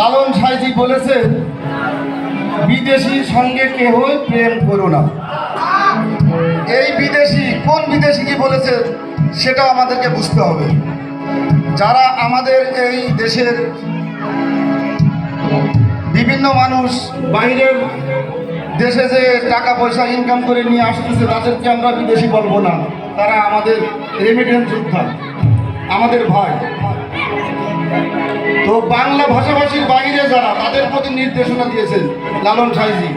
লালন সাঁইজি বলেছেন, বিদেশির সঙ্গে কেহই প্রেম করো না। এই বিদেশি কোন বিদেশি কি বলেছে সেটা আমাদেরকে বুঝতে হবে। যারা আমাদের এই দেশের বিভিন্ন মানুষ বাইরের দেশে যে টাকা পয়সা ইনকাম করে নিয়ে আসতেছে, তাদেরকে আমরা বিদেশি বলবো না। তারা আমাদের রেমিটেন্স যোদ্ধা, আমাদের ভাই। তো বাংলা ভাষাভাষীর বাইরে যারা, তাদের প্রতি নির্দেশনা দিয়েছেন লালন সাঁইজি,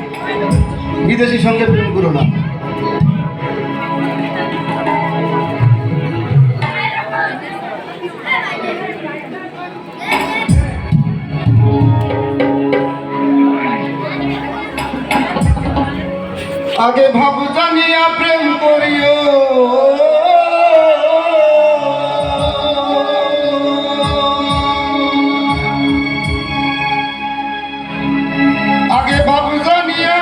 বিদেশির সঙ্গে প্রেম করো না। আগে ভাব জানিয়া প্রেম করিও, আগে ভাব জানিয়া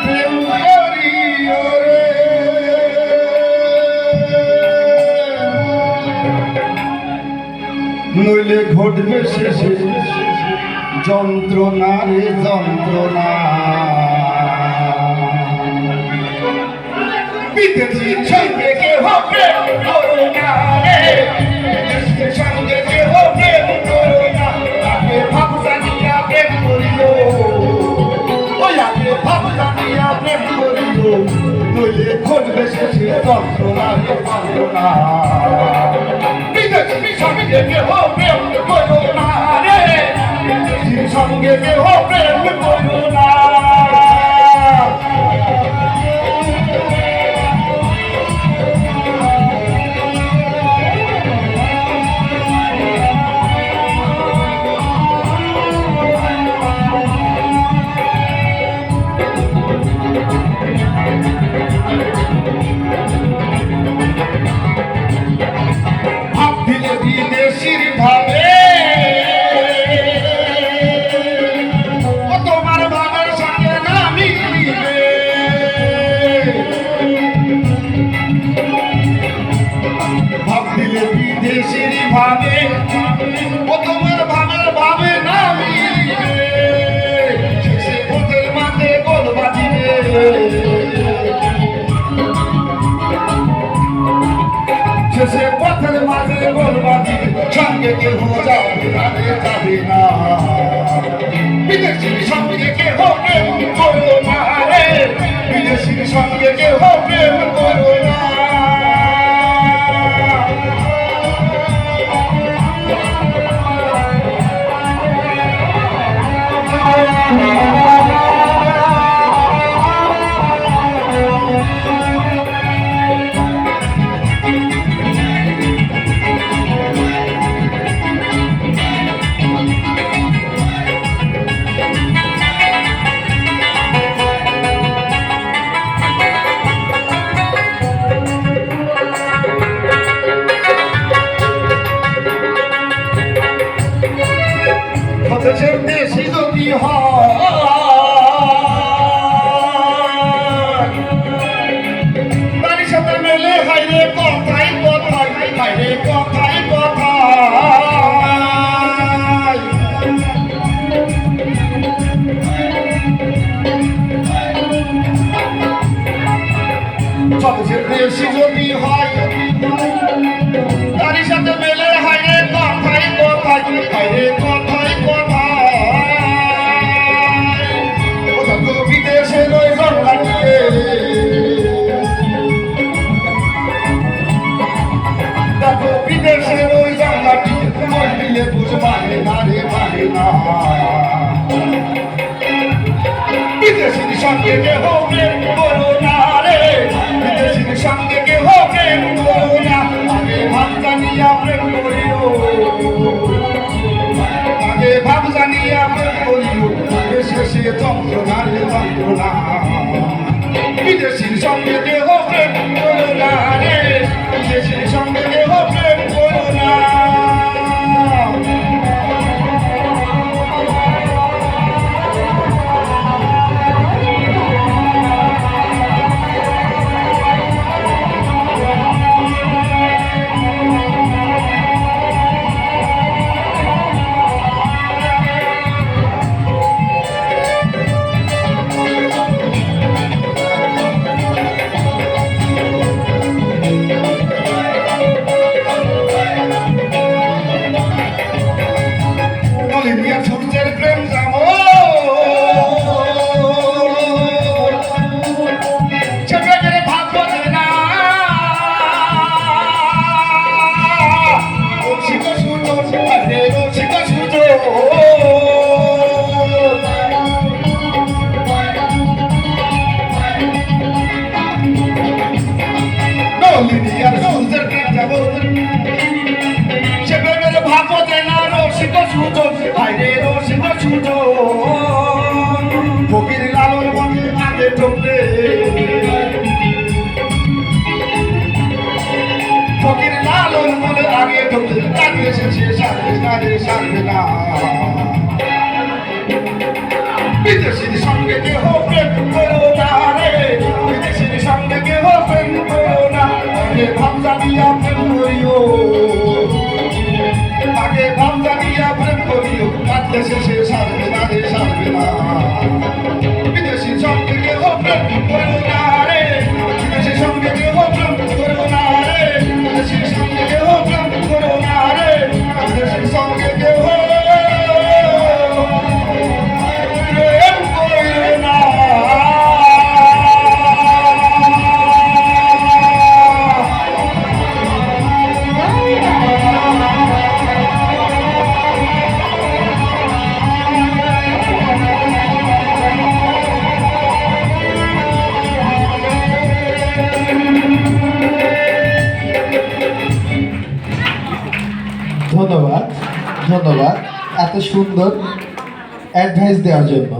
প্রেম করিও রে, নইলে ঘটবে শেষে যন্ত্রণা রে যন্ত্রণা। বিদেশির সঙ্গে কেহ প্রেম করো না রে, বিদেশির সঙ্গে কেহ প্রেম করো না। আগে ভাব জানিয়া প্রেম করিও, ওই আগে ভাব জানিয়া প্রেম করিও, নইলে ঘটবে শেষে যন্ত্রণা রে যন্ত্রণা। বিদেশির সঙ্গে কেহ প্রেম করো না রে, বিদেশির সঙ্গে কেহ প্রেম করো না। ভাব দিলে বিদেশির ভাবে, তোমার ভাবের সঙ্গে না মিলিবে। ভাব দিলে বিদেশির ভাবে, তোমার ভাবের ভাবে না মিলিবে। শেষে পথের মাঝে গোল বাজিবে, শেষে পথের মাঝে গোল বাজিবে। সঙ্গে কেহ যাবে না রে, যাবে না। বিদেশির সঙ্গে কেহ প্রেম করো না রে, বিদেশির সঙ্গে কেহ প্রেম করো না। দেশের দেশি যদি হয়, তার সাথে মেলে হাইরে কথাই কথাই, হাইরে কথাই কথাই। দেশের দেশি যদি হয়, তার সাথে মেলে হাইরে কথাই কথাই, হাইরে কথাই কথাই। বিদেশে রই জন্মাটিয়ে, দেখো বিদেশে রই জন্মাটিয়ে, তোমার দিলে বুঝ মানে না রে, মানে না। বিদেশির সঙ্গে কেহ প্রেম করো না রে, বিদেশির সঙ্গে কেহ প্রেম করো না। আগে ভাব জানিয়া প্রেম করিও, আগে ভাব জানিয়া প্রেম করিও, শেষে যন্ত্রণা রে যন্ত্রণা। বিদেশির সঙ্গে কেহ প্রেম করো না রে, বিদেশির সঙ্গে কেহ প্রেম করো না। ধরতে লাগলে সে সারবে না রে সারবে না বিদেশির সঙ্গে কেহ প্রেম করো না রে বিদেশির সঙ্গে কেহ প্রেম করো না আগে ভাবজা দিয়া প্রেম করিও আগে ভাবজা দিয়া প্রেম করিও লাগলে সে সারবে না রে সারবে না বিদেশির সঙ্গে কেহ প্রেম করো না রে বিদেশির সঙ্গে কেহ প্রেম করো না রে বিদেশির সঙ্গে কেহ প্রেম করো না রে বিদেশির সঙ্গে কেহ ধন্যবাদ ধন্যবাদ এত সুন্দর অ্যাডভাইস দেওয়ার জন্য।